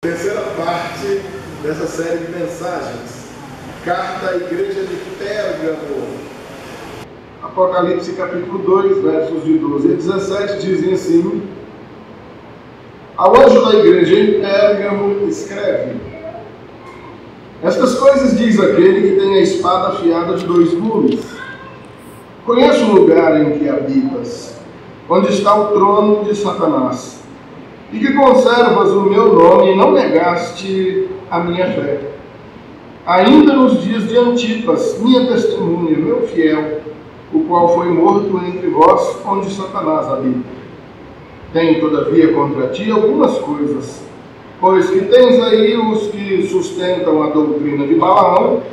Terceira parte dessa série de mensagens, Carta à Igreja de Pérgamo. Apocalipse capítulo 2, versos de 12 a 17 dizem assim: Ao anjo da igreja em Pérgamo escreve: Estas coisas diz aquele que tem a espada afiada de dois gumes. Conheço o lugar em que habitas, onde está o trono de Satanás, e que conservas o meu nome e não negaste a minha fé. Ainda nos dias de Antipas, minha testemunha, meu fiel, o qual foi morto entre vós, onde Satanás habita. Tenho, todavia, contra ti algumas coisas, pois que tens aí os que sustentam a doutrina de Balaão,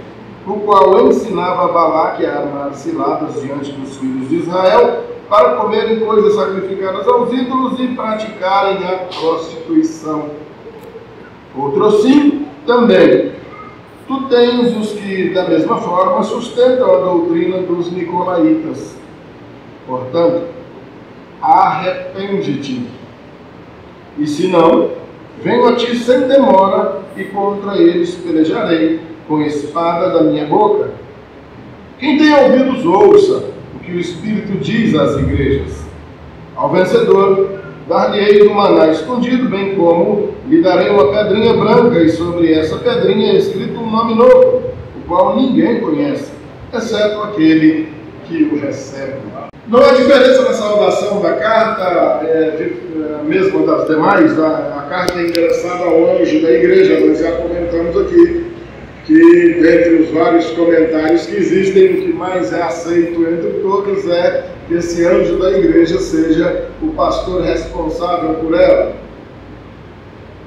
o qual ensinava a Balaque a armar ciladas diante dos filhos de Israel, para comerem coisas sacrificadas aos ídolos e praticarem a prostituição. Outro sim, também. Tu tens os que, da mesma forma, sustentam a doutrina dos nicolaítas. Portanto, arrepende-te. E se não, venho a ti sem demora, e contra eles pelejarei com a espada da minha boca. Quem tem ouvidos, ouça o que o Espírito diz às igrejas. Ao vencedor, dar-lhe-ei do maná escondido, bem como lhe darei uma pedrinha branca, e sobre essa pedrinha é escrito um nome novo, o qual ninguém conhece, exceto aquele que o recebe. Não há diferença na saudação da carta, mesmo das demais. A carta é endereçada ao anjo da igreja. Nós já comentamos aqui que, dentre os vários comentários que existem, o que mais é aceito entre todos é que esse anjo da igreja seja o pastor responsável por ela.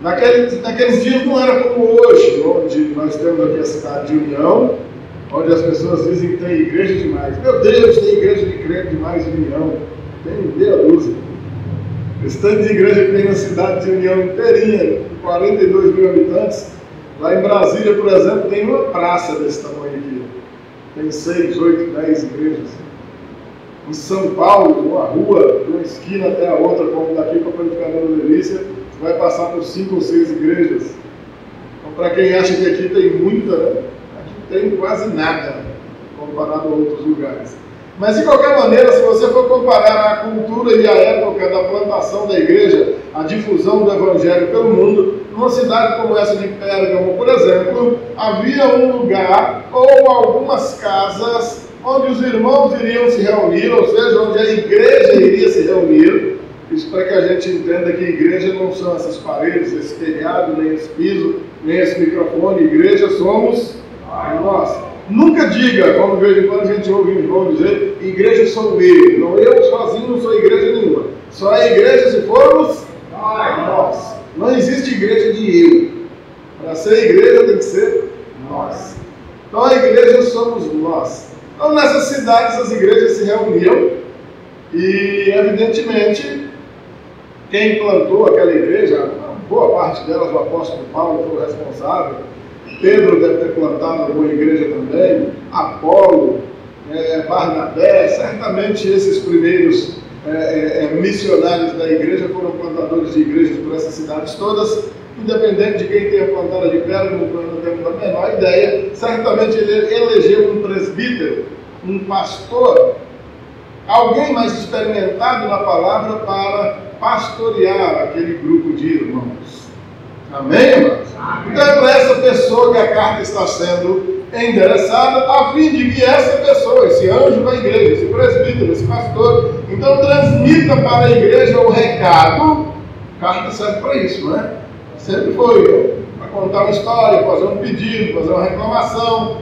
Naqueles dias não era como hoje, onde nós temos aqui a cidade de União, onde as pessoas dizem que tem igreja demais. Meu Deus, tem igreja de crente demais em União. Tem meia dúzia. Esse tanto de igreja que tem na cidade de União inteirinha, com 42 mil habitantes. Lá em Brasília, por exemplo, tem uma praça desse tamanho aqui. Tem 6, 8, 10 igrejas. Em São Paulo, uma rua, de uma esquina até a outra, como daqui para a Panificadora Delícia, você vai passar por 5 ou 6 igrejas. Então, para quem acha que aqui tem muita, né? Aqui tem quase nada, comparado a outros lugares. Mas, de qualquer maneira, se você for comparar a cultura e a época da plantação da igreja, a difusão do evangelho pelo mundo, numa cidade como essa de Pérgamo, por exemplo, havia um lugar ou algumas casas onde os irmãos iriam se reunir, ou seja, onde a igreja iria se reunir. Isso para que a gente entenda que igreja não são essas paredes, esse telhado, nem esse piso, nem esse microfone. Igreja somos nós. Nunca diga, como de vez em quando a gente ouve um irmão dizer, igreja sou eu. Não, eu sozinho não sou igreja nenhuma. Só é igreja se formos nós. Não existe igreja de eu. Para ser igreja tem que ser nós. Então a igreja somos nós. Então nessas cidades as igrejas se reuniam e evidentemente quem plantou aquela igreja, boa parte delas o apóstolo Paulo foi o responsável. Pedro deve ter plantado alguma igreja também, Apolo, Barnabé, certamente esses primeiros missionários da igreja foram plantadores de igrejas por essas cidades todas. Independente de quem tenha plantado a de Pérgamo, não temos a menor ideia, certamente ele elegeu um presbítero, um pastor, alguém mais experimentado na palavra para pastorear aquele grupo de irmãos. Amém, irmãos? Então é para essa pessoa que a carta está sendo endereçada, a fim de que essa pessoa, esse anjo da igreja, esse presbítero, esse pastor, então transmita para a igreja o recado. A carta serve para isso, não é? Sempre foi para contar uma história, fazer um pedido, fazer uma reclamação,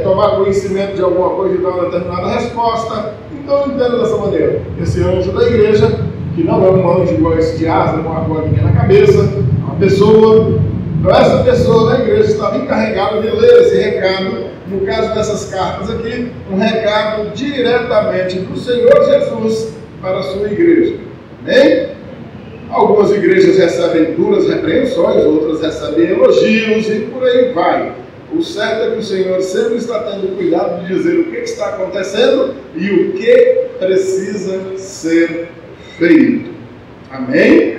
tomar conhecimento de alguma coisa e dar uma determinada resposta. Então entenda dessa maneira. Esse anjo da igreja, que não é um anjo igual esse de asa, com uma bolinha na cabeça, é uma pessoa. Então essa pessoa da igreja estava encarregada de ler esse recado, no caso dessas cartas aqui, um recado diretamente do Senhor Jesus para a sua igreja. Amém? Algumas igrejas recebem duras repreensões, outras recebem elogios e por aí vai. O certo é que o Senhor sempre está tendo cuidado de dizer o que está acontecendo e o que precisa ser feito. Amém?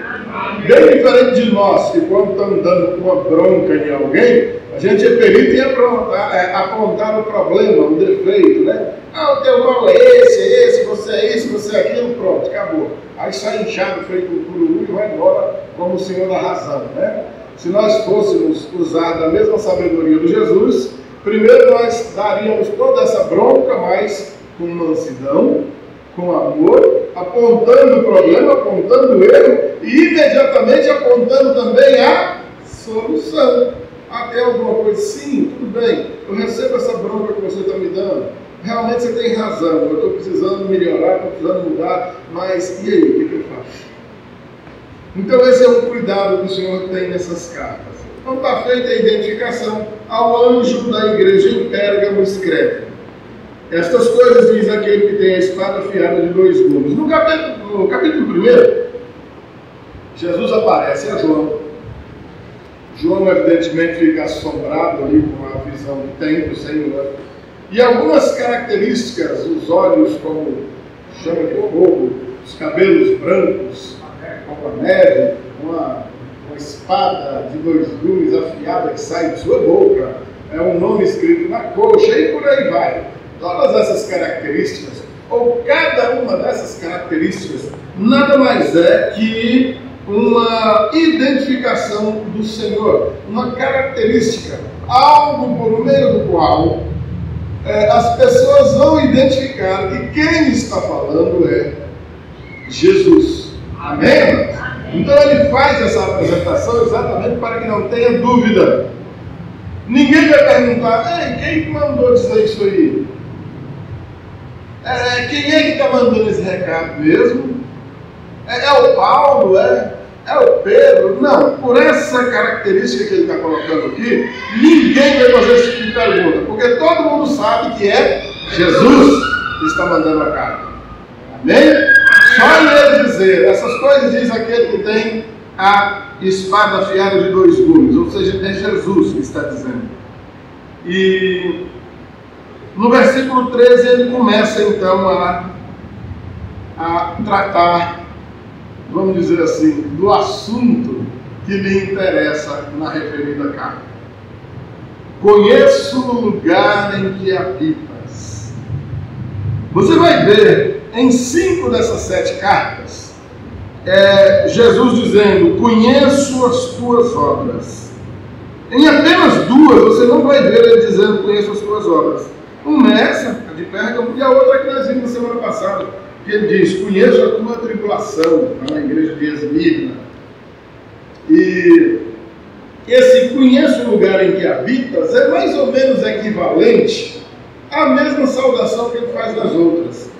Bem diferente de nós, que quando estamos dando uma bronca em alguém, a gente é perito em apontar o problema, o defeito, né? Ah, o teu mal é esse, você é isso, você é aquilo, pronto, acabou. Aí sai inchado, feito um cururu e vai embora como o Senhor da razão, né? Se nós fôssemos usar da mesma sabedoria de Jesus, primeiro nós daríamos toda essa bronca, mas com mansidão, com amor, apontando o problema, apontando o erro e imediatamente apontando também a solução. Até alguma coisa, sim, tudo bem, eu recebo essa bronca que você está me dando, realmente você tem razão, eu estou precisando melhorar, estou precisando mudar, mas e aí, o que eu faço? Então esse é um cuidado que o Senhor tem nessas cartas. Então está feita a identificação ao anjo da igreja em Pérgamo escreve: estas coisas diz aquele que tem a espada afiada de 2 gumes. No capítulo 1, Jesus aparece a João. João, evidentemente, fica assombrado ali com a visão que tem do Senhor. E algumas características, os olhos como chama de fogo, os cabelos brancos, como a neve, uma espada de 2 gumes afiada que sai de sua boca, é um nome escrito na coxa e por aí vai. Todas essas características, ou cada uma dessas características, nada mais é que uma identificação do Senhor, uma característica, algo por meio do qual as pessoas vão identificar que quem está falando é Jesus. Amém? Então ele faz essa apresentação exatamente para que não tenha dúvida. Ninguém vai perguntar: quem mandou dizer isso aí? Quem é que está mandando esse recado mesmo? É o Paulo? É o Pedro? Não, por essa característica que ele está colocando aqui, ninguém vai fazer esse tipo de pergunta, porque todo mundo sabe que é Jesus que está mandando a carta. Amém? Só ele dizer, essas coisas diz aquele que tem a espada afiada de 2 gumes, ou seja, é Jesus que está dizendo. E no versículo 13 ele começa então a tratar, vamos dizer assim, do assunto que lhe interessa na referida carta. Conheço o lugar em que habitas. Você vai ver em 5 dessas 7 cartas, Jesus dizendo: conheço as tuas obras. Em apenas 2 você não vai ver ele dizendo: conheço as tuas obras. Uma é essa, a de Pérgamo, e a outra que nós vimos na semana passada, que ele diz: conheço a tua tribulação, na igreja de Esmirna. E esse conheço o lugar em que habitas é mais ou menos equivalente à mesma saudação que ele faz nas outras.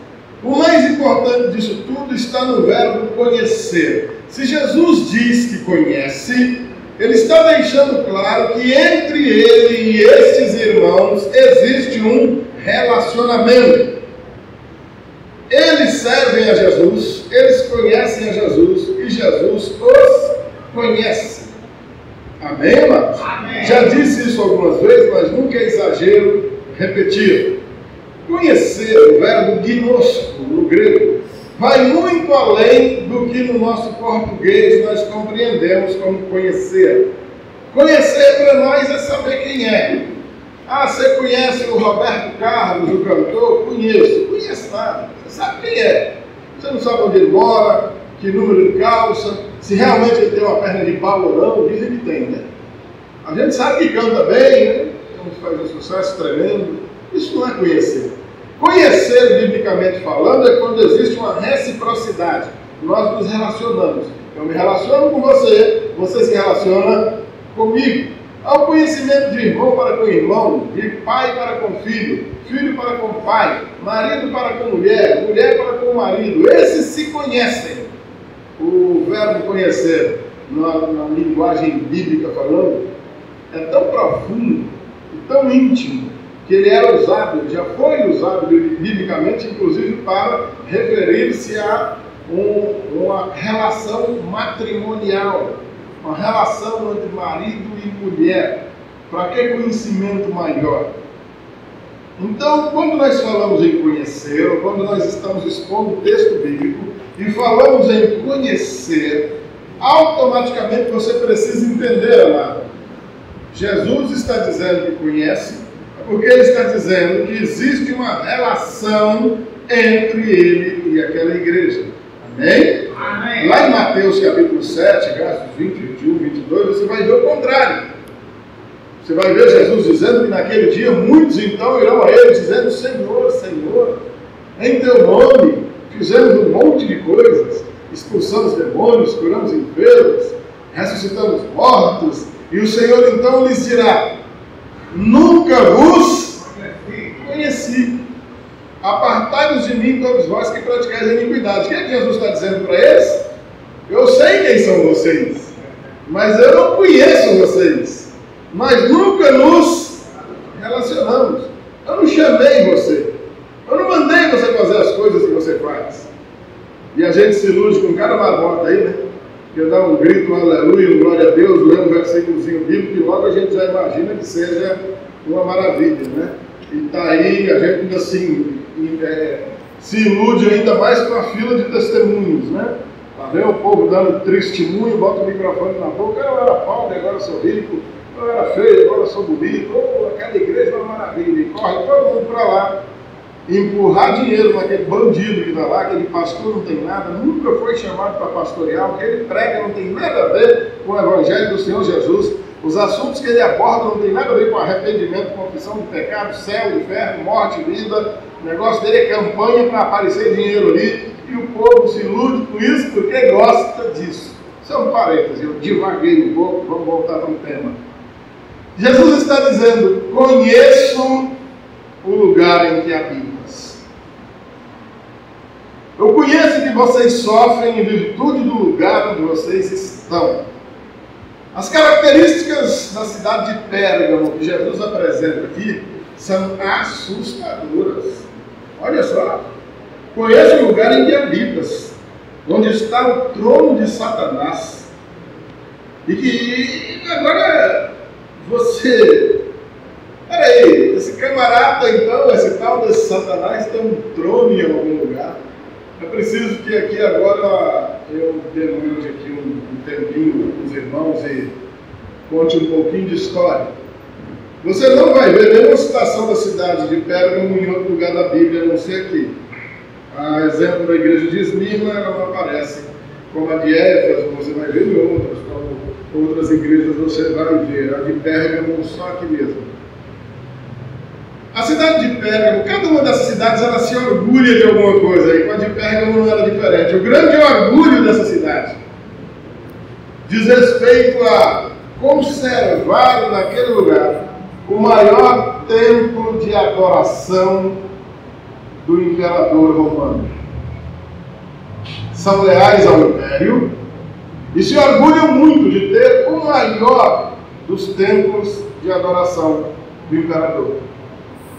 O mais importante disso tudo está no verbo conhecer. Se Jesus diz que conhece, ele está deixando claro que entre ele e estes irmãos existe um relacionamento. Eles servem a Jesus, eles conhecem a Jesus e Jesus os conhece. Amém, irmãos? Amém. Já disse isso algumas vezes, mas nunca é exagero repetir. Conhecer, o verbo gnosko, no grego, vai muito além do que no nosso português nós compreendemos como conhecer. Conhecer para nós é saber quem é. Ah, você conhece o Roberto Carlos, o cantor? Conheço. Conhece nada. Você sabe quem é. Você não sabe onde ele mora, que número de calça, se realmente ele tem uma perna de pau ou não. Dizem que tem, né? A gente sabe que canta bem, né? Faz um sucesso tremendo. Isso não é conhecer. Conhecer, biblicamente falando, é quando existe uma reciprocidade. Nós nos relacionamos. Eu me relaciono com você, você se relaciona comigo. Há um conhecimento de irmão para com irmão, de pai para com filho, filho para com pai, marido para com mulher, mulher para com marido. Esses se conhecem. O verbo conhecer, na linguagem bíblica falando, é tão profundo e tão íntimo, que ele era usado, já foi usado biblicamente, inclusive para referir-se a uma relação matrimonial, uma relação entre marido e mulher. Para que conhecimento maior? Então, quando nós falamos em conhecer, ou quando nós estamos expondo o texto bíblico e falamos em conhecer, automaticamente você precisa entender, amado. Jesus está dizendo que conhece, porque ele está dizendo que existe uma relação entre ele e aquela igreja. Amém? Amém. Lá em Mateus capítulo 7, versos 20, 21, 22, você vai ver o contrário. Você vai ver Jesus dizendo que naquele dia muitos então irão a ele dizendo: Senhor, Senhor, em teu nome fizemos um monte de coisas, expulsamos demônios, curamos enfermos, ressuscitamos mortos. E o Senhor então lhes dirá: nunca vos conheci. Apartai-vos de mim, todos vós que praticais a iniquidade. O que é que Jesus está dizendo para eles? Eu sei quem são vocês, mas eu não conheço vocês. Nós nunca nos relacionamos. Eu não chamei você. Eu não mandei você fazer as coisas que você faz. E a gente se ilude com cada marmota aí, né? Que dá um grito, um aleluia, um glória a Deus, lê um versículozinho bíblico, e logo a gente já imagina que seja uma maravilha, né? E está aí, a gente assim, se ilude ainda mais com a fila de testemunhos, né? Lá vem o povo dando testemunho, bota o microfone na boca: eu era pobre, agora sou rico, eu era feio, agora sou bonito, aquela igreja é uma maravilha, e corre todo mundo para lá, empurrar dinheiro naquele bandido que está lá, aquele pastor não tem nada, nunca foi chamado para pastorear, o que ele prega não tem nada a ver com o evangelho do Senhor Jesus. Os assuntos que ele aborda não tem nada a ver com arrependimento, confissão de pecado, céu, inferno, morte, vida. O negócio dele é campanha para aparecer dinheiro ali, e o povo se ilude com isso porque gosta disso. Isso é um parêntese, eu divaguei um pouco, vamos voltar para o tema. Jesus está dizendo: conheço o lugar em que habitas. Eu conheço que vocês sofrem em virtude do lugar onde vocês estão. As características da cidade de Pérgamo que Jesus apresenta aqui são assustadoras. Olha só. Conheço o lugar em que habitas, onde está o trono de Satanás. E que agora você... Peraí, esse camarada então, esse tal desse Satanás tem um trono em algum lugar. É preciso que aqui agora eu demande aqui um tempinho com os irmãos e conte um pouquinho de história. Você não vai ver nenhuma citação da cidade de Pérgamo em outro lugar da Bíblia, a não ser aqui. A exemplo da igreja de Esmirna, ela não aparece. Como a de Éfeso, você vai ver em outras, como outras igrejas você vai ver. A de Pérgamo, só aqui mesmo. A cidade de Pérgamo, cada uma dessas cidades, ela se orgulha de alguma coisa, e com a de Pérgamo não era diferente. O grande orgulho dessa cidade diz respeito a conservar naquele lugar o maior templo de adoração do imperador romano. São leais ao império e se orgulham muito de ter o maior dos templos de adoração do imperador.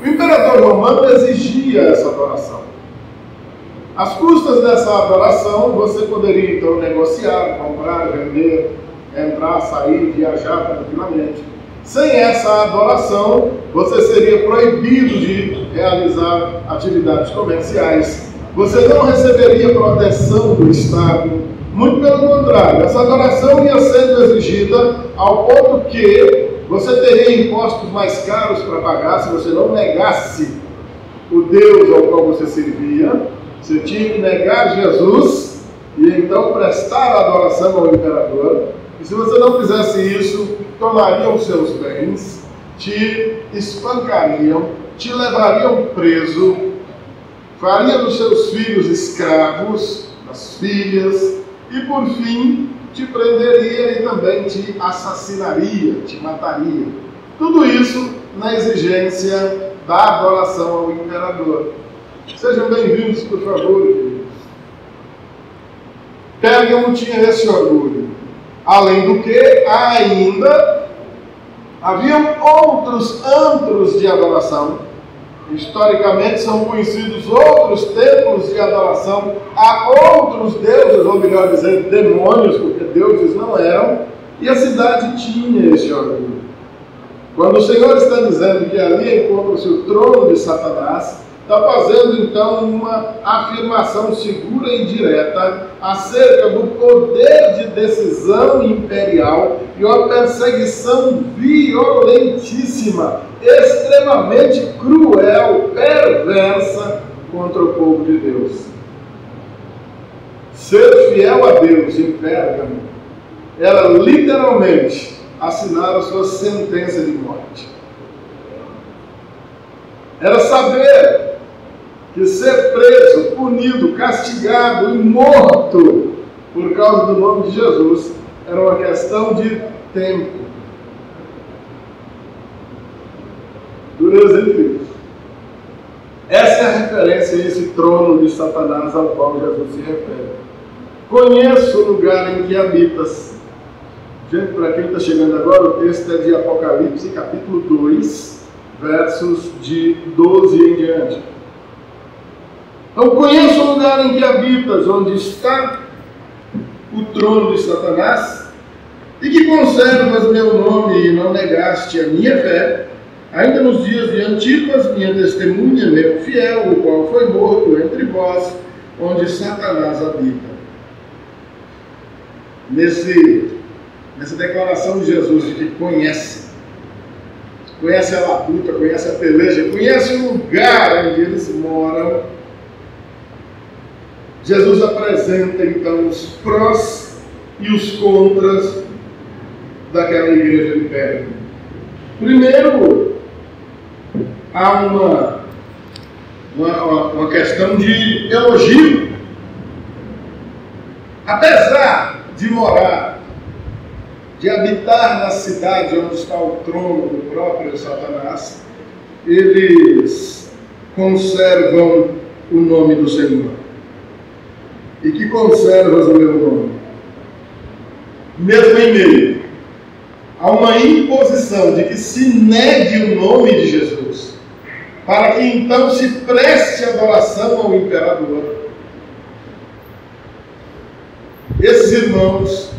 O imperador romano exigia essa adoração. Às custas dessa adoração, você poderia então negociar, comprar, vender, entrar, sair, viajar tranquilamente. Sem essa adoração, você seria proibido de realizar atividades comerciais. Você não receberia proteção do Estado. Muito pelo contrário, essa adoração ia sendo exigida ao ponto que você teria impostos mais caros para pagar se você não negasse o Deus ao qual você servia. Você tinha que negar Jesus e então prestar a adoração ao imperador. E se você não fizesse isso, tomariam seus bens, te espancariam, te levariam preso, fariam dos seus filhos escravos, das filhas, e por fim te prenderia e também te assassinaria, te mataria. Tudo isso na exigência da adoração ao imperador. Sejam bem-vindos, por favor, queridos. Pérgamo tinha esse orgulho. Além do que, ainda haviam outros antros de adoração. Historicamente são conhecidos outros templos de adoração a outros deuses, ou melhor dizendo, demônios, porque deuses não eram, e a cidade tinha esse orgulho. Quando o Senhor está dizendo que ali encontra-se o trono de Satanás, está fazendo então uma afirmação segura e direta acerca do poder de decisão imperial e uma perseguição violentíssima, extremamente cruel, perversa contra o povo de Deus. Ser fiel a Deus em Pérgamo era literalmente assinar a sua sentença de morte. Era saber que ser preso, punido, castigado e morto por causa do nome de Jesus era uma questão de tempo. Dureza de Deus. Essa é a referência a esse trono de Satanás ao qual Jesus se refere. Conheço o lugar em que habitas. Gente, para quem está chegando agora, o texto é de Apocalipse, capítulo 2, versos de 12 em diante. Então, conheço o lugar em que habitas, onde está o trono de Satanás, e que conservas meu nome e não negaste a minha fé, ainda nos dias de Antipas, minha testemunha, meu fiel, o qual foi morto entre vós, onde Satanás habita. Nessa declaração de Jesus de que conhece a labuta, conhece a peleja, conhece o lugar onde eles moram, Jesus apresenta então os prós e os contras daquela igreja de Pérgamo. Primeiro, há uma questão de elogio. Apesar de morar, de habitar na cidade onde está o trono do próprio Satanás, eles conservam o nome do Senhor. E que conservas o meu nome? Mesmo em meio a uma imposição de que se negue o nome de Jesus, para que então se preste adoração ao imperador, esses irmãos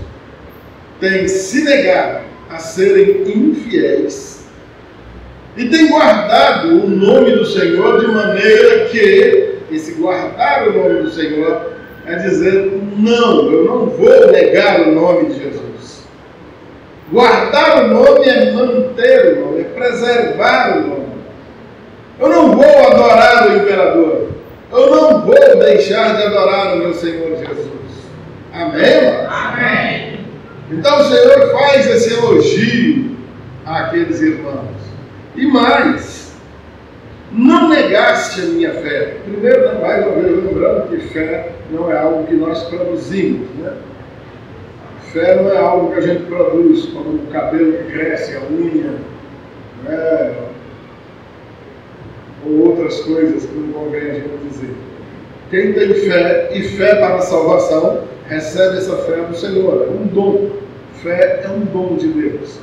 têm se negado a serem infiéis e têm guardado o nome do Senhor de maneira que esse guardar o nome do Senhor é dizer, não, eu não vou negar o nome de Jesus. Guardar o nome é manter o nome, é preservar o nome. Eu não vou adorar o imperador. Eu não vou deixar de adorar o meu Senhor Jesus. Amém? Amém. Então o Senhor faz esse elogio àqueles irmãos. E mais, não negaste a minha fé. Primeiro, mais uma vez, lembrando que fé não é algo que nós produzimos, né? Fé não é algo que a gente produz, como o cabelo que cresce, a unha, né? Ou outras coisas que não convém a gente dizer. Quem tem fé e fé para a salvação, recebe essa fé do Senhor, é um dom. Fé é um dom de Deus.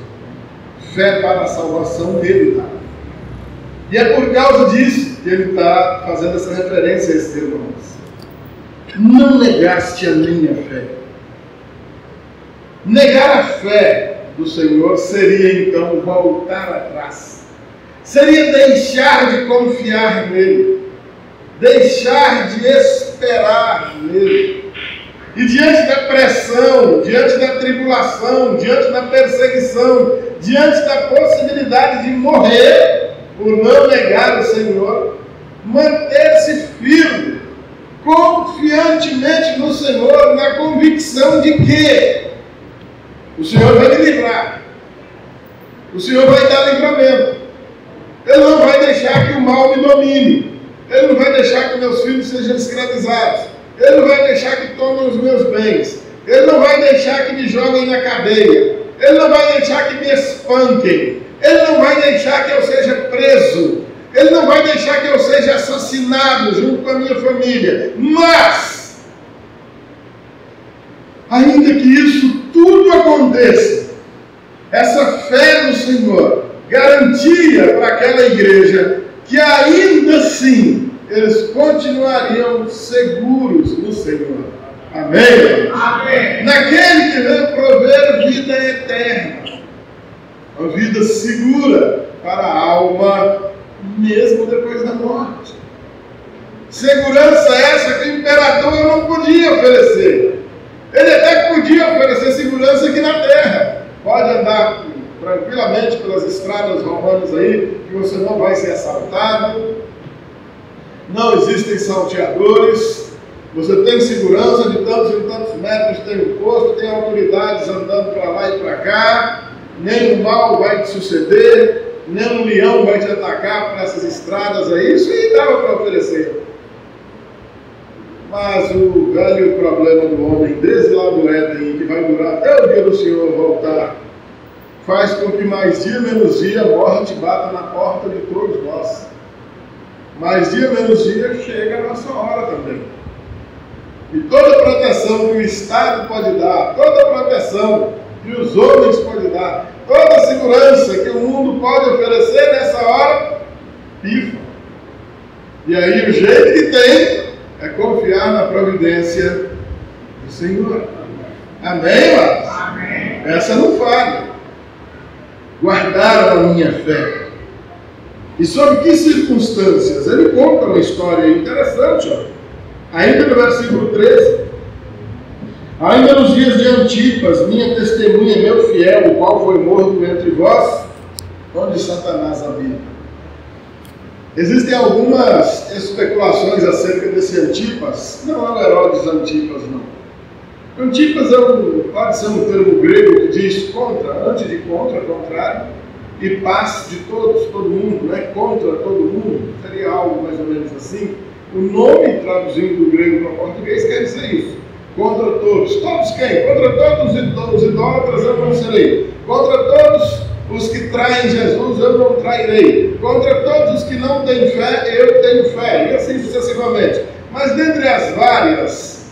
Fé para a salvação dele dá. E é por causa disso que ele está fazendo essa referência a esses irmãos. Não negaste a minha fé. Negar a fé do Senhor seria então voltar atrás. Seria deixar de confiar nele. Deixar de esperar nele. E diante da pressão, diante da tribulação, diante da perseguição, diante da possibilidade de morrer por não negar o Senhor, manter-se firme, confiantemente no Senhor, na convicção de que o Senhor vai me livrar, o Senhor vai dar livramento, Ele não vai deixar que o mal me domine, Ele não vai deixar que meus filhos sejam escravizados, Ele não vai deixar que tomem os meus bens, Ele não vai deixar que me joguem na cadeia, Ele não vai deixar que me espanquem, Ele não vai deixar que eu seja preso, Ele não vai deixar que eu seja assassinado junto com a minha família. Mas, ainda que isso tudo aconteça, essa fé no Senhor garantia para aquela igreja que ainda assim eles continuariam seguros no Senhor. Amém? Amém. Naquele que veio prover vida eterna, uma vida segura para a alma, mesmo depois da morte. Segurança essa que o imperador não podia oferecer. Ele até podia oferecer segurança aqui na terra. Pode andar tranquilamente pelas estradas romanas aí, que você não vai ser assaltado. Não existem salteadores. Você tem segurança de tantos e tantos metros, tem um posto, tem autoridades andando para lá e para cá. Nenhum mal vai te suceder, nenhum leão vai te atacar por essas estradas aí. Isso aí dava para oferecer. Mas o velho problema do homem, desde lá do Éden, que vai durar até o dia do Senhor voltar, faz com que mais dia menos dia a morte bata na porta de todos nós. Mais dia menos dia chega a nossa hora também. E toda proteção que o Estado pode dar, toda proteção que os homens podem dar, toda segurança que o mundo pode oferecer nessa hora, pifa. E aí o jeito que tem é confiar na providência do Senhor. Amém, irmãos? Amém. Essa não falha. Guardaram a minha fé. E sob que circunstâncias? Ele conta uma história interessante, ó. Ainda no versículo 13. Ainda nos dias de Antipas, minha testemunha, meu fiel, o qual foi morto entre vós, onde Satanás habita. Existem algumas especulações acerca desse Antipas. Não é o Herodes Antipas, não. Antipas pode ser um termo grego que diz contra, antes de contra, contrário, e paz de todos, todo mundo, né? Contra todo mundo, seria algo mais ou menos assim. O nome, traduzindo do grego para o português, quer dizer isso. Contra todos. Todos quem? Contra todos os idólatras eu não serei. Contra todos os que traem Jesus eu não trairei. Contra todos os que não têm fé, eu tenho fé. E assim sucessivamente. Mas dentre as várias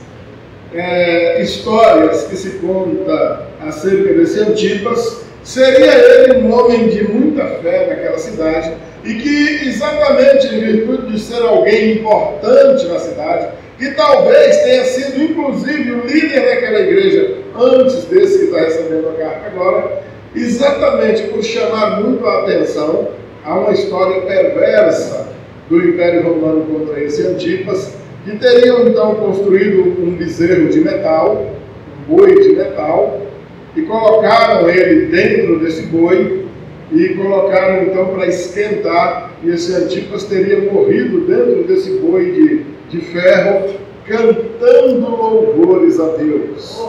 histórias que se conta acerca desse Antipas, seria ele um homem de muita fé naquela cidade e que, exatamente em virtude de ser alguém importante na cidade, que talvez tenha sido inclusive o líder daquela igreja antes desse que está recebendo a carta agora, exatamente por chamar muito a atenção a uma história perversa do Império Romano contra esse Antipas, que teriam então construído um bezerro de metal, um boi de metal, e colocaram ele dentro desse boi e colocaram então para esquentar, e esse Antipas teria morrido dentro desse boi de ferro, cantando louvores a Deus.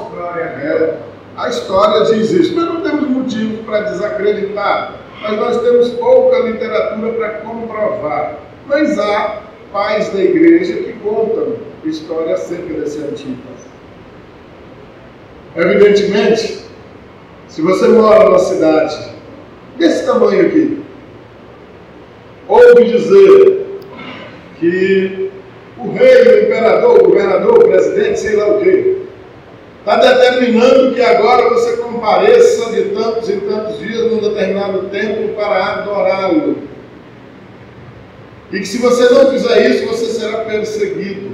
A história diz isso, mas não temos motivos para desacreditar, mas nós temos pouca literatura para comprovar. Mas há pais da igreja que contam história acerca desse Antipas. Evidentemente, se você mora numa cidade desse tamanho aqui, ouve dizer que o rei, o imperador, o governador, o presidente, sei lá o quê, está determinando que agora você compareça de tantos e tantos dias num determinado templo para adorá-lo. E que se você não fizer isso, você será perseguido.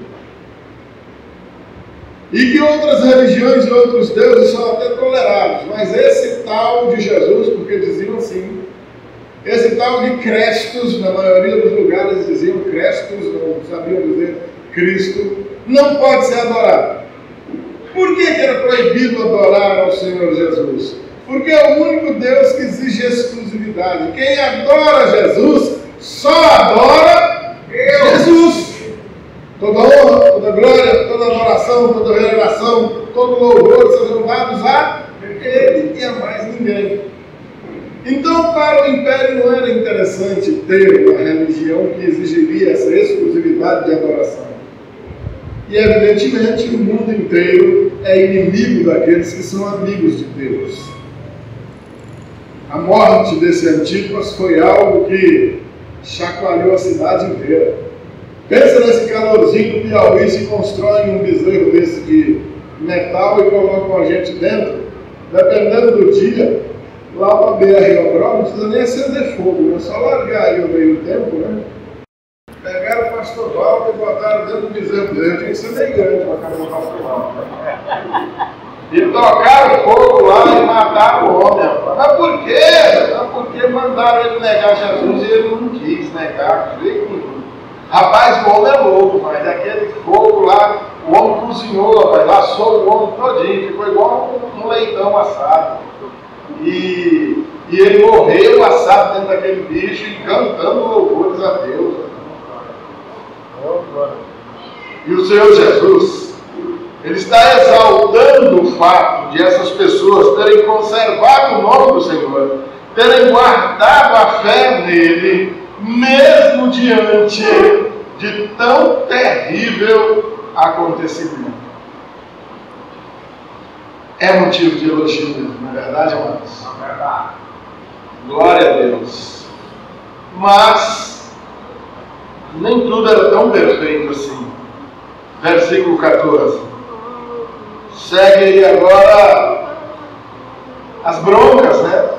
E que outras religiões e outros deuses são até tolerados, mas esse tal de Jesus, porque diziam assim, esse tal de Crestos, na maioria dos lugares diziam Crestos, não sabiam dizer Cristo, não pode ser adorado. Por que era proibido adorar ao Senhor Jesus? Porque é o único Deus que exige exclusividade. Quem adora Jesus, só adora Jesus. Toda honra, toda glória, toda adoração, toda veneração, todo louvor sejam dados a Ele e a mais ninguém. Então, para o Império não era interessante ter uma religião que exigiria essa exclusividade de adoração. E, evidentemente, o mundo inteiro é inimigo daqueles que são amigos de Deus. A morte desse Antipas foi algo que chacoalhou a cidade inteira. Pensa nesse calorzinho do Piauí, se constroem um bezerro desse de metal e colocam a gente dentro, dependendo do dia, lá para BR Obró, não precisa nem acender fogo, né? Só largar aí o meio tempo, né? Pegaram o pastor Walter e botaram dentro do bezerro dele, tinha que ser meio grande para casa do pastor Walter. E tocaram fogo lá e mataram o homem. Mas por quê? Não, porque mandaram ele negar Jesus e ele não quis negar, de jeito nenhum. Rapaz, o homem é louco, mas aquele fogo lá, o homem cozinhou, rapaz, assou o homem todinho, ficou igual um leitão assado. E ele morreu assado dentro daquele bicho e cantando louvores a Deus. E o Senhor Jesus, Ele está exaltando o fato de essas pessoas terem conservado o nome do Senhor, terem guardado a fé nele, mesmo diante de tão terrível acontecimento. É motivo de elogio mesmo, não é verdade, amados? Glória a Deus. Mas nem tudo era tão perfeito assim. Versículo 14. Segue aí agora as broncas, né?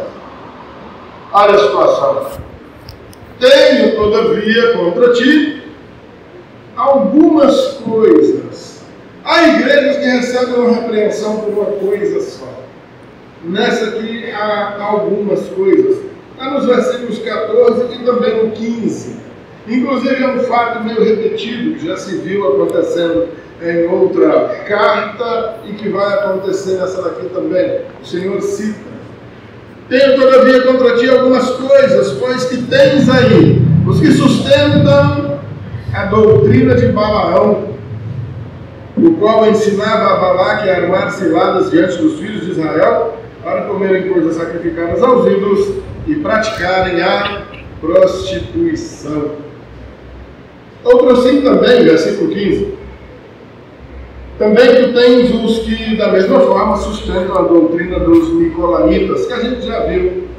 Olha a situação. Tenho, todavia, contra ti algumas coisas. Há igrejas que recebem uma repreensão por uma coisa só. Nessa aqui há algumas coisas. Está nos versículos 14 e também no 15. Inclusive é um fato meio repetido, que já se viu acontecendo em outra carta e que vai acontecer nessa daqui também. O Senhor cita. Tenho, todavia, contra ti algumas coisas, pois que tens aí os que sustentam a doutrina de Balaão, o qual ensinava a Balaque a armar ciladas diante dos filhos de Israel, para comerem coisas sacrificadas aos ídolos e praticarem a prostituição. Outro assim também, versículo 15. Também tu tens os que, da mesma forma, sustentam a doutrina dos nicolaítas, que a gente já viu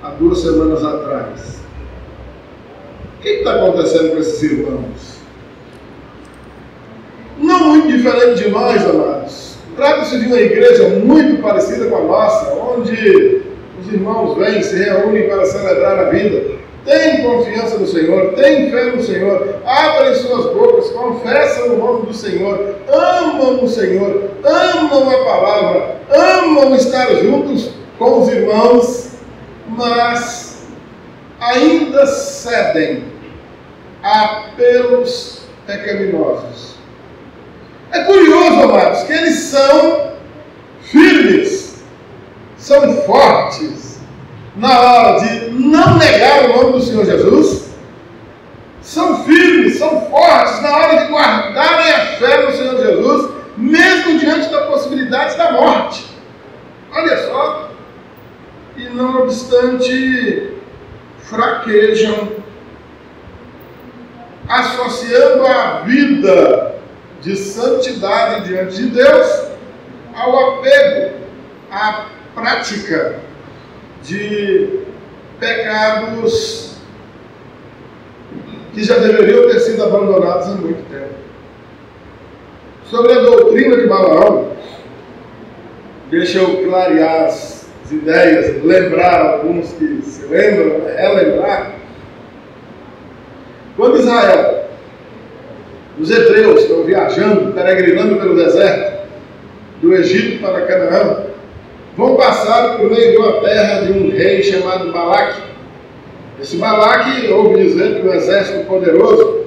há 2 semanas atrás. O que está acontecendo com esses irmãos? Não muito diferente de nós, amados. Trata-se de uma igreja muito parecida com a nossa, onde os irmãos vêm, se reúnem para celebrar a vida. Tem confiança no Senhor, tem fé no Senhor, abrem suas bocas, confessam o nome do Senhor, amam o Senhor, amam a palavra, amam estar juntos com os irmãos, mas ainda cedem a apelos pecaminosos. É curioso, amados, que eles são firmes, são fortes, na hora de não negar o nome do Senhor Jesus, são firmes, são fortes na hora de guardarem a fé no Senhor Jesus, mesmo diante da possibilidade da morte. Olha só. E não obstante, fraquejam, associando a vida de santidade diante de Deus ao apego à prática de pecados que já deveriam ter sido abandonados há muito tempo. Sobre a doutrina de Balaão, deixa eu clarear as ideias, lembrar alguns que se lembram, relembrar. Quando Israel, os hebreus estão viajando, peregrinando pelo deserto, do Egito para Canaã, vão passar por meio de uma terra de um rei chamado Balaque. Esse Balaque, ouve dizer que um exército poderoso,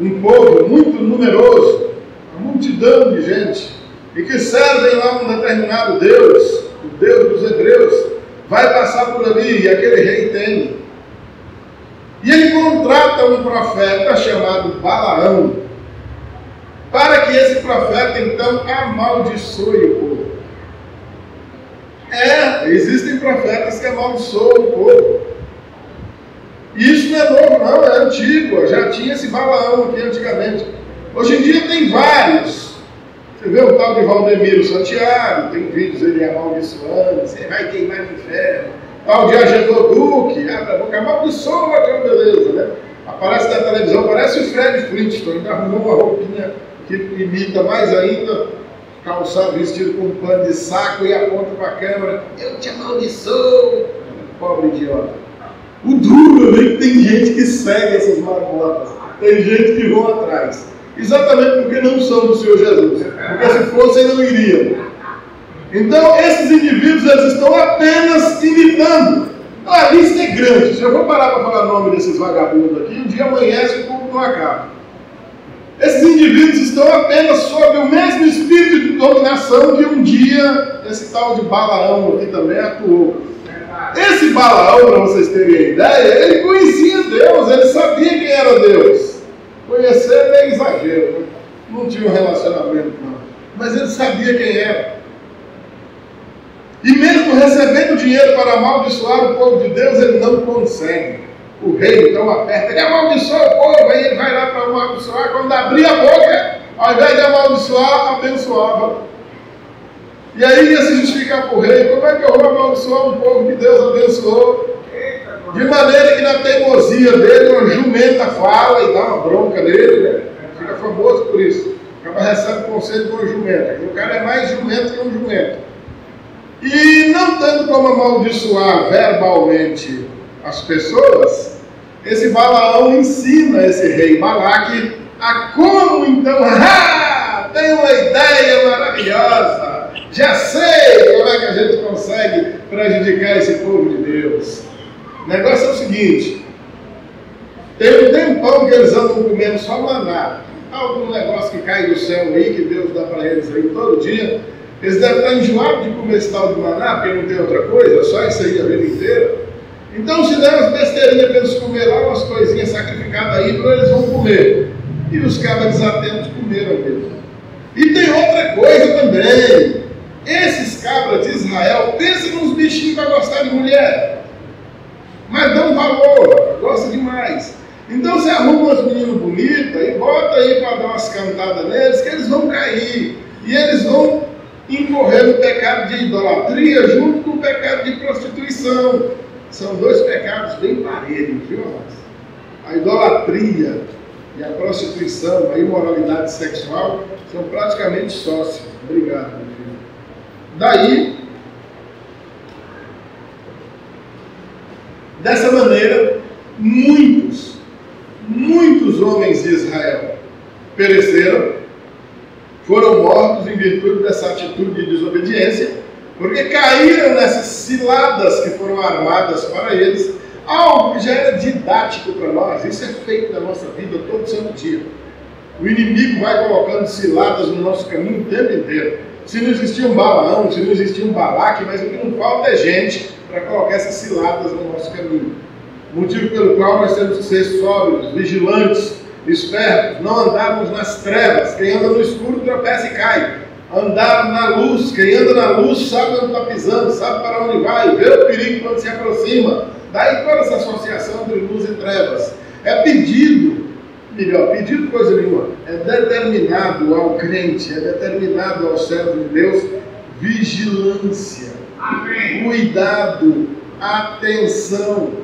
um povo muito numeroso, uma multidão de gente, e que servem lá um determinado Deus, o Deus dos hebreus, vai passar por ali, e aquele rei tem. E ele contrata um profeta chamado Balaão, para que esse profeta então amaldiçoe o povo. Existem profetas que amaldiçoam o povo. Isso não é novo não, é antigo, já tinha esse Balaão aqui antigamente. Hoje em dia tem vários. Você vê o tal de Valdemiro Santiago, tem vídeos ele amaldiçoando, você vai queimar no inferno. Tal de Agenor Duque, abre a boca, amaldiçoa, que é uma beleza, né? Aparece na televisão, parece o Fred Flintstone, ainda arrumou uma roupinha que imita mais ainda, calçado, vestido com um pano de saco e aponta para a câmera, eu te amaldiçoo, pobre idiota. O duro é que tem gente que segue essas marmotas, tem gente que vão atrás, exatamente porque não são do Senhor Jesus, porque se fossem não iriam. Então esses indivíduos eles estão apenas imitando. A lista é grande. Se eu vou parar para falar o nome desses vagabundos aqui, um dia amanhece e o povo não acaba. Esses indivíduos estão apenas sob o mesmo espírito de dominação que um dia esse tal de Balaão aqui também atuou. Esse Balaão, para vocês terem ideia, ele conhecia Deus, ele sabia quem era Deus. Conhecer é exagero, né? Não tinha um relacionamento não. Mas ele sabia quem era. E mesmo recebendo dinheiro para amaldiçoar o povo de Deus, ele não consegue. O rei então aperta, ele amaldiçoa o povo, aí ele vai lá para amaldiçoar. Quando abria a boca, ao invés de amaldiçoar, abençoava. E aí ia se justificar para o rei: como é que eu vou amaldiçoar um povo que Deus abençoou? De maneira que na teimosia dele, uma jumenta fala e dá uma bronca nele, né? Fica famoso por isso. Acaba recebendo o conselho de uma jumenta. O cara é mais jumento que um jumento. E não tanto como amaldiçoar verbalmente as pessoas, esse Balaão ensina esse rei Balaque a como então, tem uma ideia maravilhosa, já sei como é que a gente consegue prejudicar esse povo de Deus. O negócio é o seguinte: tem um tempão que eles andam comendo só maná, algum negócio que cai do céu aí, que Deus dá para eles aí todo dia. Eles devem estar enjoados de comer esse tal de maná, porque não tem outra coisa, só isso aí a vida inteira. Então, se der umas besteirinhas para eles comer lá, umas coisinhas sacrificadas aí, eles vão comer. E os cabras desatentos comeram mesmo. E tem outra coisa também. Esses cabras de Israel pensam nos bichinhos para gostar de mulher, mas dão valor, gosta demais. Então você arruma umas meninas bonitas e bota aí para dar umas cantadas neles, que eles vão cair. E eles vão incorrer no pecado de idolatria junto com o pecado de prostituição. São dois pecados bem parelhos, viu, amados? A idolatria e a prostituição, a imoralidade sexual, são praticamente sócios. Obrigado, meu filho. Daí, dessa maneira, muitos homens de Israel pereceram, foram mortos em virtude dessa atitude de desobediência, porque caíram nessas ciladas que foram armadas para eles, algo que já era didático para nós. Isso é feito na nossa vida todo santo dia. O inimigo vai colocando ciladas no nosso caminho o tempo inteiro. Se não existia um Balaão, se não existia um Balaque, mas o que não falta é gente para colocar essas ciladas no nosso caminho. Motivo pelo qual nós temos que ser sóbrios, vigilantes, espertos, não andarmos nas trevas. Quem anda no escuro tropeça e cai. Andar na luz, quem anda na luz sabe onde está pisando, sabe para onde vai, vê o perigo quando se aproxima. Daí toda essa associação entre luz e trevas. É pedido coisa nenhuma, é determinado ao crente, é determinado ao servo de Deus, vigilância, amém, cuidado, atenção.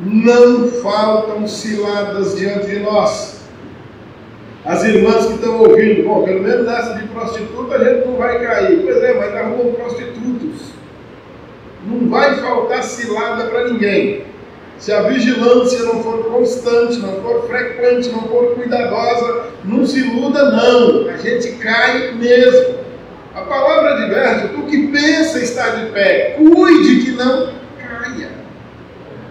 Não faltam ciladas diante de nós. As irmãs que estão ouvindo, bom, pelo menos nessa de prostituta a gente não vai cair. Pois é, mas arrumam prostitutos. Não vai faltar cilada para ninguém. Se a vigilância não for constante, não for frequente, não for cuidadosa, não se iluda não. A gente cai mesmo. A palavra adverte: tu que pensa estar de pé, cuide que não caia.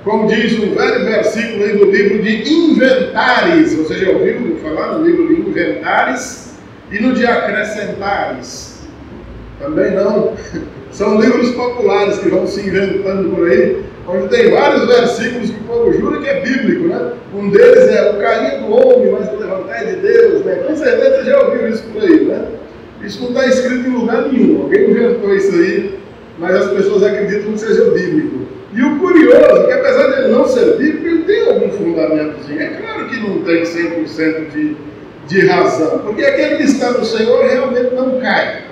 Como diz um velho versículo aí do livro de Inventares. Você já ouviu falar no livro de Inventares e no de Acrescentares? Também não. São livros populares que vão se inventando por aí, onde tem vários versículos que o povo jura que é bíblico, né? Um deles é: o cair do homem, mas o levantar de Deus, né? Com certeza já ouviu isso por aí, né? Isso não está escrito em lugar nenhum. Alguém inventou isso aí, mas as pessoas acreditam que seja bíblico. E o curioso é que, apesar de ele não ser bíblico, ele tem algum fundamentozinho. É claro que não tem 100% de razão, porque aquele que está no Senhor realmente não cai,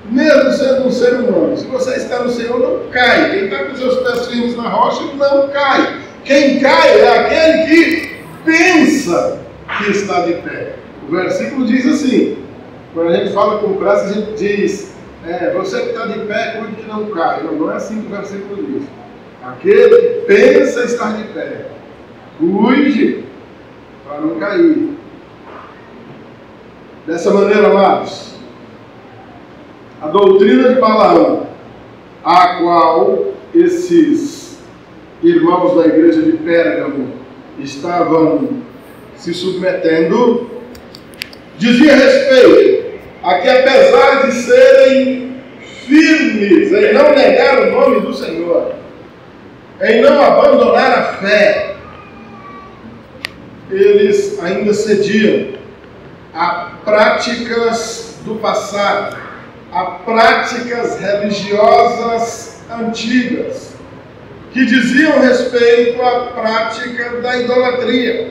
mesmo sendo um ser humano. Se você está no Senhor, não cai. Quem está com seus pés firmes na rocha não cai. Quem cai é aquele que pensa que está de pé. O versículo diz assim, quando a gente fala com pressa, a gente diz: você que está de pé, cuide que não cai. Não, não é assim que o versículo diz. Aquele que pensa estar de pé, cuide para não cair. Dessa maneira, amados, a doutrina de Balaão, a qual esses irmãos da igreja de Pérgamo estavam se submetendo, dizia respeito a que, apesar de serem firmes em não negar o nome do Senhor, em não abandonar a fé, eles ainda cediam a práticas do passado, a práticas religiosas antigas, que diziam respeito à prática da idolatria.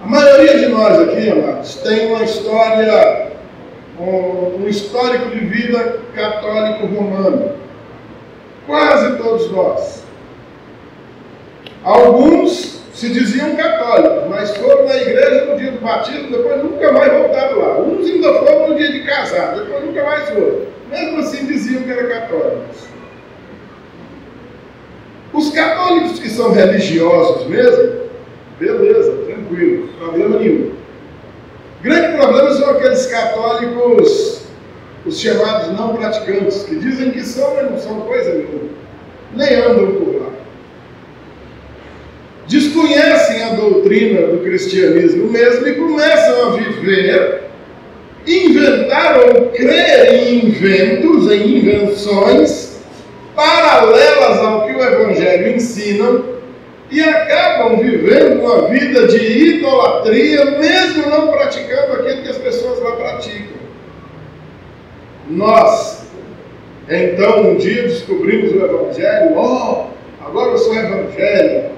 A maioria de nós aqui, amados, tem uma história, um histórico de vida católico romano. Quase todos nós. Alguns se diziam católicos, mas foram na igreja no dia do batismo, depois nunca mais voltaram lá. Uns ainda foram no dia de casar, depois nunca mais foram. Mesmo assim diziam que eram católicos. Os católicos que são religiosos mesmo, beleza, tranquilo, problema nenhum. O grande problema são aqueles católicos, os chamados não praticantes, que dizem que são, mas não são coisa nenhuma, nem andam por lá. Desconhecem a doutrina do cristianismo mesmo e começam a viver, inventar ou crer em inventos, em invenções paralelas ao que o Evangelho ensina, e acabam vivendo uma vida de idolatria, mesmo não praticando aquilo que as pessoas lá praticam. Nós, então, um dia descobrimos o Evangelho, agora eu sou evangélico.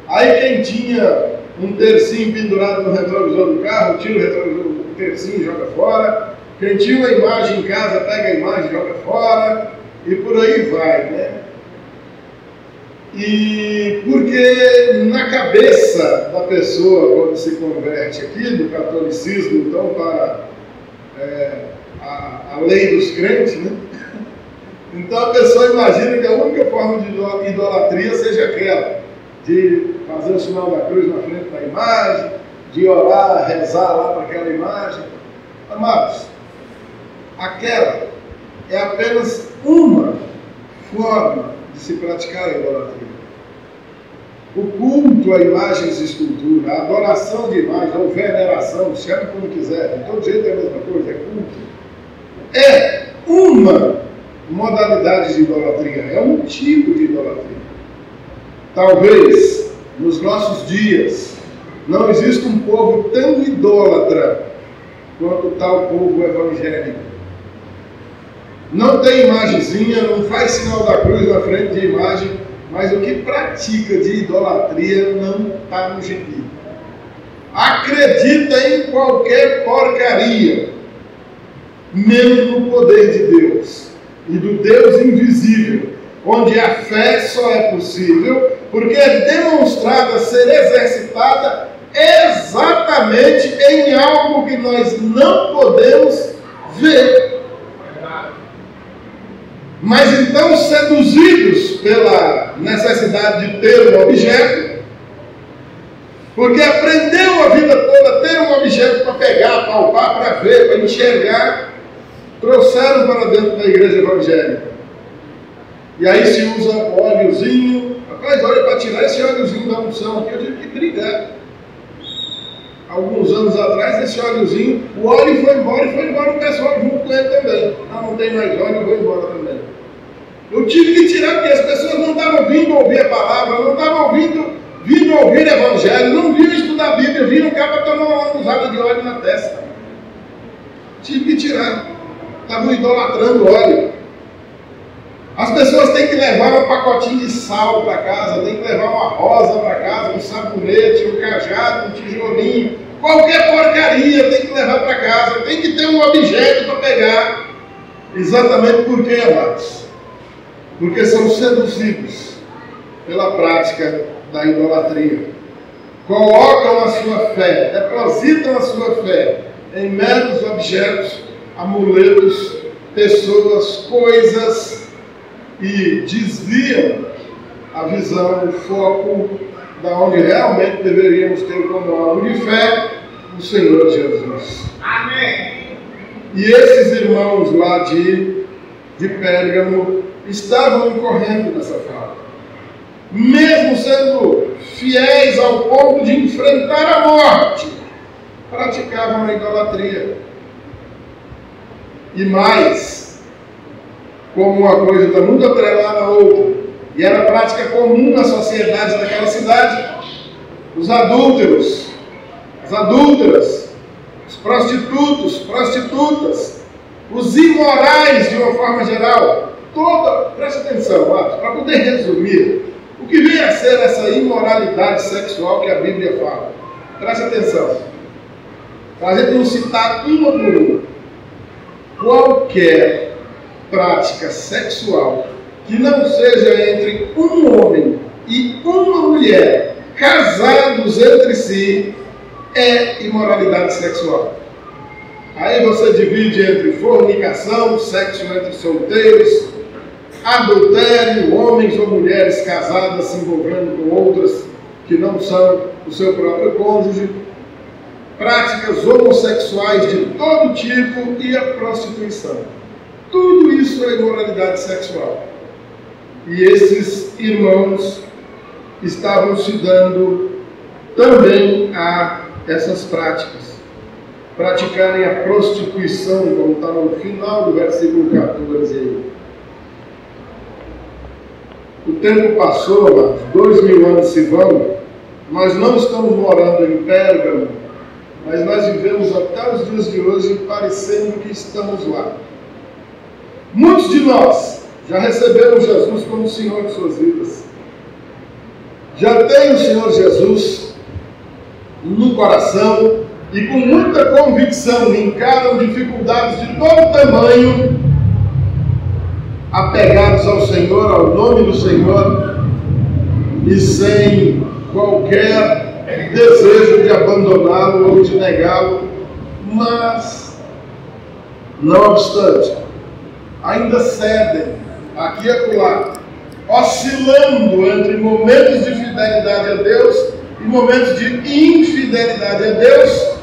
Aí quem tinha um tercinho pendurado no retrovisor do carro, tira o retrovisor, o tercinho e joga fora. Quem tinha uma imagem em casa, pega a imagem e joga fora. E por aí vai, né? E porque na cabeça da pessoa, quando se converte aqui, do catolicismo, então, para a lei dos crentes, né? Então a pessoa imagina que a única forma de idolatria seja aquela, de fazer o sinal da cruz na frente da imagem, de orar, rezar lá para aquela imagem. Amados, aquela é apenas uma forma de se praticar a idolatria. O culto a imagens de escultura, a adoração de imagens, ou veneração, chame como quiser, de todo jeito é a mesma coisa, é culto. É uma modalidade de idolatria, é um tipo de idolatria. Talvez, nos nossos dias, não exista um povo tão idólatra quanto tal povo evangélico. Não tem imagenzinha, não faz sinal da cruz na frente de imagem, mas o que pratica de idolatria não está no gibi. Acredita em qualquer porcaria, menos no poder de Deus e do Deus invisível, onde a fé só é possível porque é demonstrada ser exercitada exatamente em algo que nós não podemos ver. Mas então, seduzidos pela necessidade de ter um objeto, porque aprendeu a vida toda a ter um objeto para pegar, palpar, para ver, para enxergar, trouxeram para dentro da igreja evangélica. E aí se usa óleozinho. Rapaz, olha, para tirar esse óleozinho da unção aqui, eu tive que brigar. Alguns anos atrás, esse óleozinho, o óleo foi embora o pessoal junto com ele também. Não tem mais óleo, eu vou embora também. Eu tive que tirar, porque as pessoas não estavam vindo ouvir a palavra, não estavam vindo ouvir o Evangelho, não vinham estudar a Bíblia, viram o cara tomar uma lambuzada de óleo na testa. Tive que tirar. Estavam idolatrando óleo. As pessoas têm que levar um pacotinho de sal para casa, têm que levar uma rosa para casa, um sabonete, um cajado, um tijolinho, qualquer porcaria tem que levar para casa, tem que ter um objeto para pegar. Exatamente por quê, amados? Porque são seduzidos pela prática da idolatria. Colocam a sua fé, depositam a sua fé em meros objetos, amuletos, pessoas, coisas, e desviam a visão, o foco da onde realmente deveríamos ter como alvo de fé o Senhor Jesus. Amém. E esses irmãos lá de Pérgamo estavam incorrendo nessa falta. Mesmo sendo fiéis ao ponto de enfrentar a morte, praticavam a idolatria. E mais, como uma coisa está muito atrelada à outra, e era prática comum na sociedade daquela cidade, os adúlteros, as adúlteras, os prostitutos, prostitutas, os imorais de uma forma geral, preste atenção, para poder resumir, o que vem a ser essa imoralidade sexual que a Bíblia fala? Preste atenção, para a gente não citar uma por uma. Qualquer prática sexual que não seja entre um homem e uma mulher casados entre si é imoralidade sexual. Aí você divide entre fornicação, sexo entre solteiros, adultério, homens ou mulheres casadas se envolvendo com outras que não são o seu próprio cônjuge, práticas homossexuais de todo tipo e a prostituição. Tudo isso é imoralidade sexual. E esses irmãos estavam se dando também a essas práticas. Praticarem a prostituição, como está no final do versículo 14 aí. O tempo passou, mas 2000 anos se vão, nós não estamos morando em Pérgamo, mas nós vivemos até os dias de hoje parecendo que estamos lá. Muitos de nós já receberam Jesus como Senhor de suas vidas. Já tem o Senhor Jesus no coração e com muita convicção encaram dificuldades de todo tamanho, apegados ao Senhor, ao nome do Senhor, e sem qualquer desejo de abandoná-lo ou de negá-lo, mas, não obstante, ainda cedem aqui e acolá, oscilando entre momentos de fidelidade a Deus e momentos de infidelidade a Deus,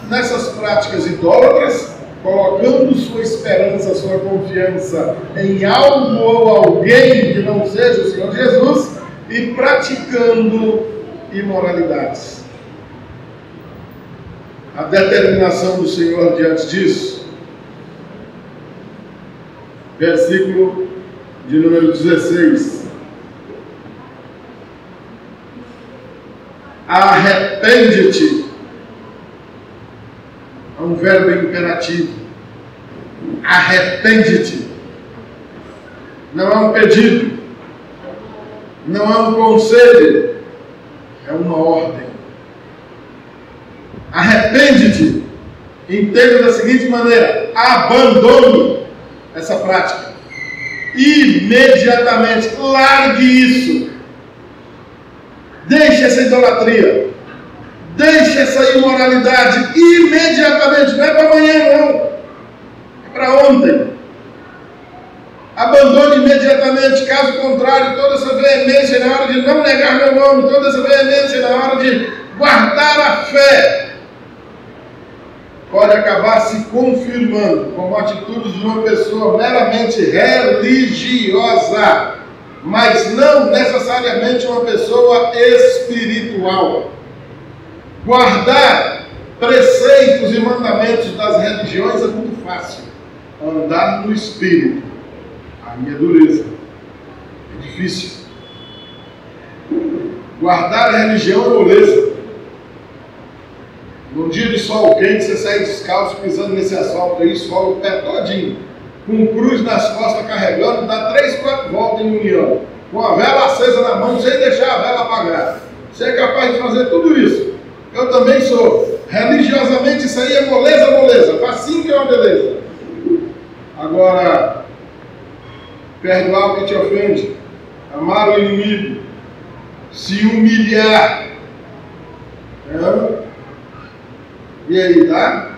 nessas práticas idólatras, colocando sua esperança, sua confiança em algo ou alguém que não seja o Senhor Jesus e praticando imoralidades. A determinação do Senhor diante disso, versículo de número 16: arrepende-te. É um verbo imperativo. Arrepende-te. Não é um pedido, não é um conselho, é uma ordem. Arrepende-te. Entenda da seguinte maneira: abandone essa prática. Imediatamente. Largue isso. Deixe essa idolatria. Deixe essa imoralidade imediatamente. Não é para amanhã, não. É para ontem. Abandone imediatamente. Caso contrário, toda essa veemência na hora de não negar meu nome, toda essa veemência na hora de guardar a fé, pode acabar se confirmando como atitude de uma pessoa meramente religiosa, mas não necessariamente uma pessoa espiritual. Guardar preceitos e mandamentos das religiões é muito fácil. Andar no espírito, aí é dureza, é difícil. Guardar a religião é moleza. Num dia de sol quente, você sai descalço, pisando nesse asfalto aí, sola o pé todinho, com cruz nas costas carregando, dá 3, 4 voltas em união, com a vela acesa na mão, sem deixar a vela apagar. Você é capaz de fazer tudo isso. Eu também sou. Religiosamente isso aí é moleza, moleza. Facinho que é uma beleza. Agora, perdoar o que te ofende, amar o inimigo, se humilhar. E aí, tá?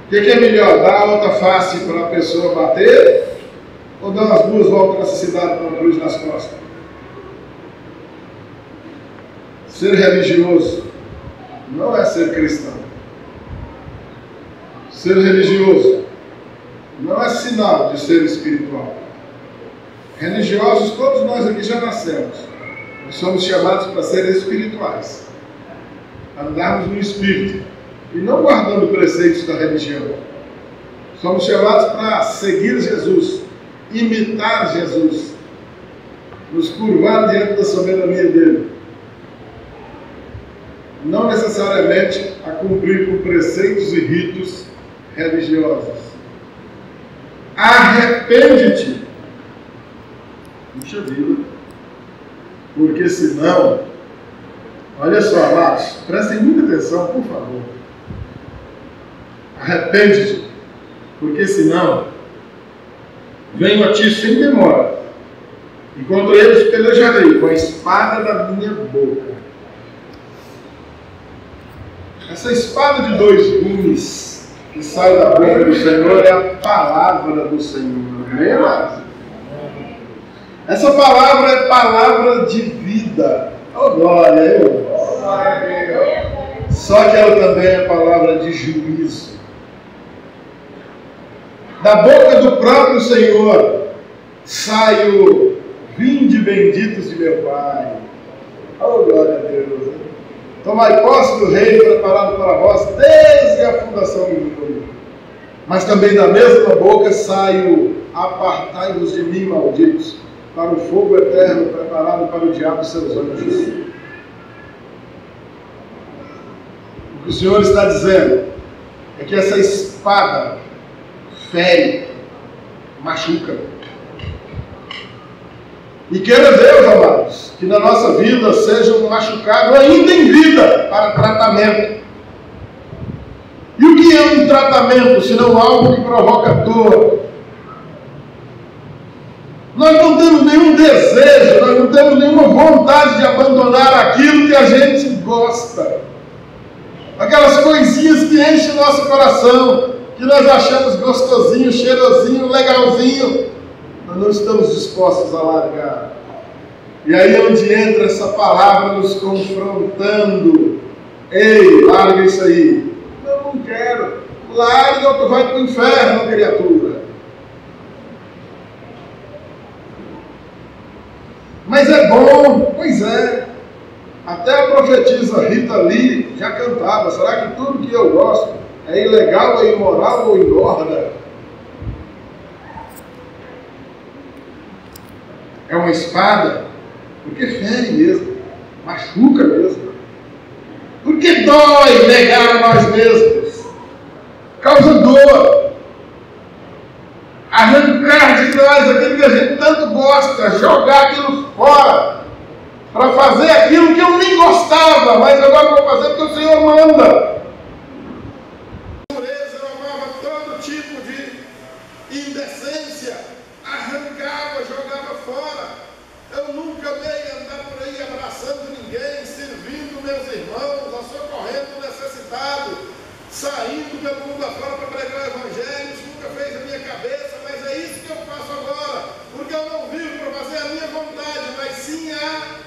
O que é melhor? Dar a outra face para a pessoa bater ou dar umas 2 voltas nessa cidade com uma cruz nas costas? Ser religioso não é ser cristão. Ser religioso não é sinal de ser espiritual. Religiosos, todos nós aqui já nascemos. Nós somos chamados para ser espirituais. Andarmos no Espírito. E não guardando preceitos da religião. Somos chamados para seguir Jesus. Imitar Jesus. Nos curvar diante da soberania dele. Não necessariamente a cumprir com preceitos e ritos religiosos. Arrepende-te. Puxa vida. Porque senão, olha só, amados, prestem muita atenção, por favor. Arrepende-te. Porque senão, venho a ti sem demora. E contra eles pelejarei com a espada da minha boca. Essa espada de 2 gumes que sai da boca do Senhor é a palavra do Senhor. Amém? Essa palavra é palavra de vida. Oh, glória! Só que ela também é palavra de juízo. Da boca do próprio Senhor sai o vinde benditos de meu Pai. Oh, glória a Deus! Tomai posse do reino preparado para vós desde a fundação do mundo. Mas também da mesma boca sai o apartai-vos de mim, malditos, para o fogo eterno preparado para o diabo e seus anjos. O que o Senhor está dizendo é que essa espada fere, machuca. E queira Deus, amados, que na nossa vida seja um machucado ainda em vida para tratamento. E o que é um tratamento, se não algo que provoca dor? Nós não temos nenhum desejo, nós não temos nenhuma vontade de abandonar aquilo que a gente gosta. Aquelas coisinhas que enchem nosso coração, que nós achamos gostosinho, cheirosinho, legalzinho. Nós não estamos dispostos a largar. E aí é onde entra essa palavra nos confrontando. Ei, larga isso aí. Não quero. Larga ou tu vai para o inferno, criatura. Mas é bom, pois é. Até a profetisa Rita Lee já cantava. Será que tudo que eu gosto é ilegal, é imoral ou engorda? É uma espada, porque fere mesmo, machuca mesmo. Porque dói negar a nós mesmos, causa dor. Arrancar de nós aquilo que a gente tanto gosta, jogar aquilo fora, para fazer aquilo que eu nem gostava, mas agora vou fazer porque o Senhor manda. Eu amava todo tipo de indecência, arrancava, jogava fora. Eu nunca veio andar por aí abraçando ninguém, servindo meus irmãos, socorrendo o necessitado, saindo pelo mundo afora para pregar o Evangelho. Isso nunca fez a minha cabeça, mas é isso que eu faço agora, porque eu não vivo para fazer a minha vontade, mas sim a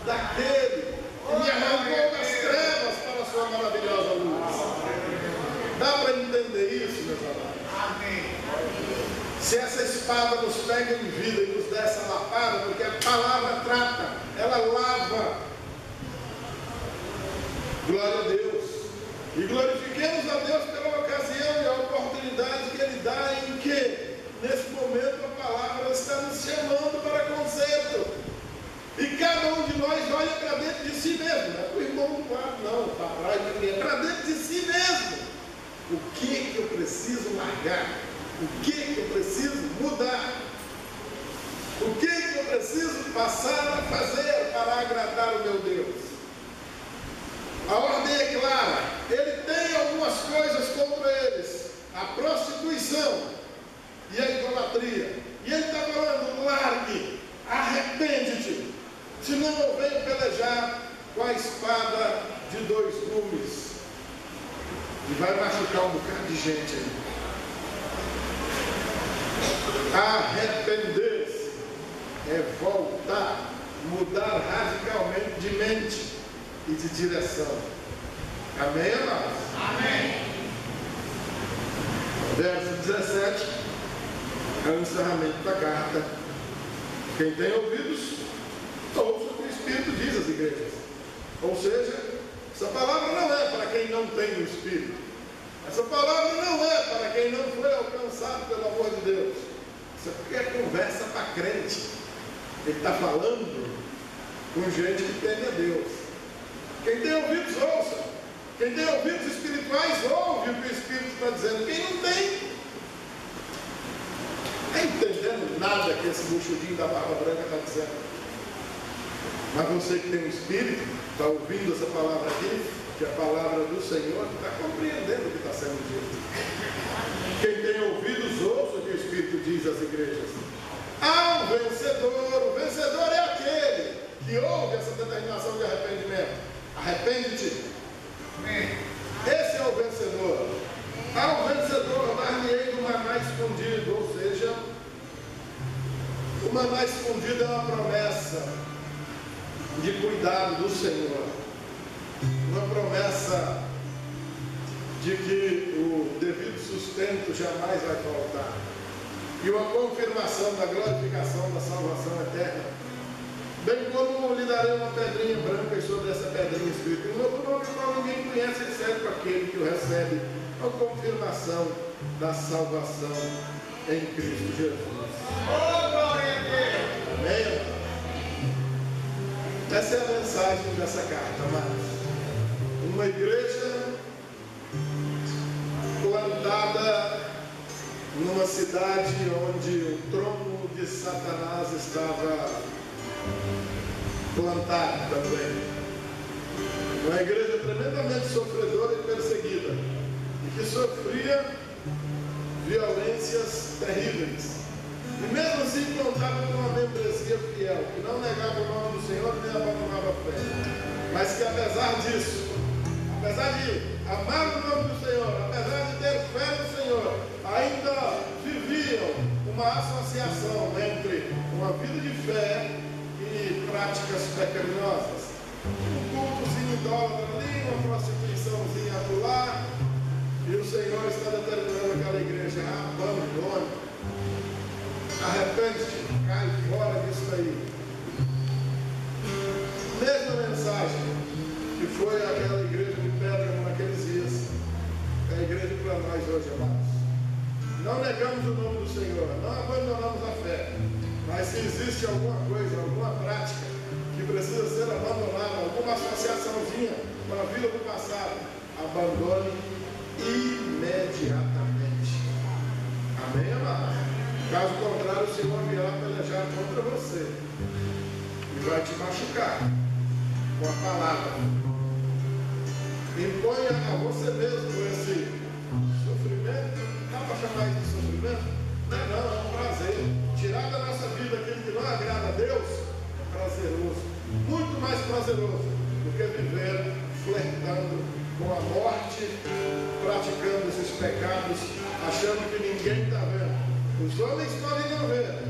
daquele que me arrancou das trevas para a sua maravilhosa luz. Dá para entender isso, meus amados? Amém. Se essa espada nos pega em vida e nos dá essa lapada, porque a palavra trata, ela lava. Glória a Deus. E glorifiquemos a Deus pela ocasião e a oportunidade que Ele dá em que, nesse momento, a palavra está nos chamando para conserto. E cada um de nós olha para dentro de si mesmo. Não é para o irmão do quarto, não, para trás de ninguém. É para dentro de si mesmo. O que eu preciso largar? O que eu preciso mudar? O que eu preciso passar a fazer para agradar o meu Deus? A ordem é clara. Ele tem algumas coisas contra eles. A prostituição e a idolatria. E ele está falando, largue, arrepende-te. Senão eu venho pelejar com a espada de 2 gumes. E vai machucar um bocado de gente aí. Arrepender-se é voltar, mudar radicalmente de mente e de direção. Amém, amados? Amém. Verso 17 é o encerramento da carta. Quem tem ouvidos, ouça o que o Espírito diz às igrejas. Ou seja, essa palavra não é para quem não tem o Espírito. Essa palavra não é para quem não foi alcançado pelo amor de Deus. Isso aqui é conversa para crente. Ele está falando com gente que teme a Deus. Quem tem ouvidos, ouça. Quem tem ouvidos espirituais, ouve o que o Espírito está dizendo. Quem não tem, não está entendendo nada que esse buchudinho da barba branca está dizendo. Mas você que tem um Espírito, está ouvindo essa palavra aqui, que é a palavra do Senhor, está compreendendo o que está sendo dito. Quem tem ouvidos, ouça o que o Espírito diz às igrejas. Há um vencedor. O vencedor é aquele que ouve essa determinação de arrependimento. Arrepende-te. Esse é o vencedor. Há um vencedor, dar-lhe-ei do maná escondido. Ou seja, o maná escondido é uma promessa de cuidado do Senhor, uma promessa de que o devido sustento jamais vai faltar, e uma confirmação da glorificação da salvação eterna, bem como lhe darei uma pedrinha branca, e sobre essa pedrinha escrita um novo nome, qual ninguém conhece, exceto aquele que o recebe, a confirmação da salvação em Cristo Jesus. Amém? Essa é a mensagem dessa carta, amados. Uma igreja plantada numa cidade onde o trono de Satanás estava plantado também. Uma igreja tremendamente sofredora e perseguida, e que sofria violências terríveis. E mesmo assim contava com uma membresia fiel, que não negava o nome do Senhor nem abandonava a fé. Mas que apesar disso, apesar de amar o nome do Senhor, apesar de ter fé no Senhor, ainda viviam uma associação entre uma vida de fé e práticas pecaminosas. Um cultozinho idólatra ali, uma prostituiçãozinha acolá, e o Senhor está determinando aquela igreja: abandone. Arrepende-te, cai fora disso aí. Mesma mensagem que foi aquela igreja de Pérgamo naqueles dias, é a igreja para nós hoje, amados. Não negamos o nome do Senhor, não abandonamos a fé, mas se existe alguma coisa, alguma prática que precisa ser abandonada, alguma associaçãozinha com a vida do passado, abandone imediatamente. Amém, amados? Caso contrário, o Senhor virá pelejar contra você e vai te machucar com a palavra. Imponha a você mesmo esse sofrimento. Dá para chamar isso de sofrimento? Não, é um prazer. Tirar da nossa vida aquilo que não agrada a Deus é prazeroso, muito mais prazeroso do que viver flertando com a morte, praticando esses pecados, achando que ninguém está vendo. Os homens podem não ver,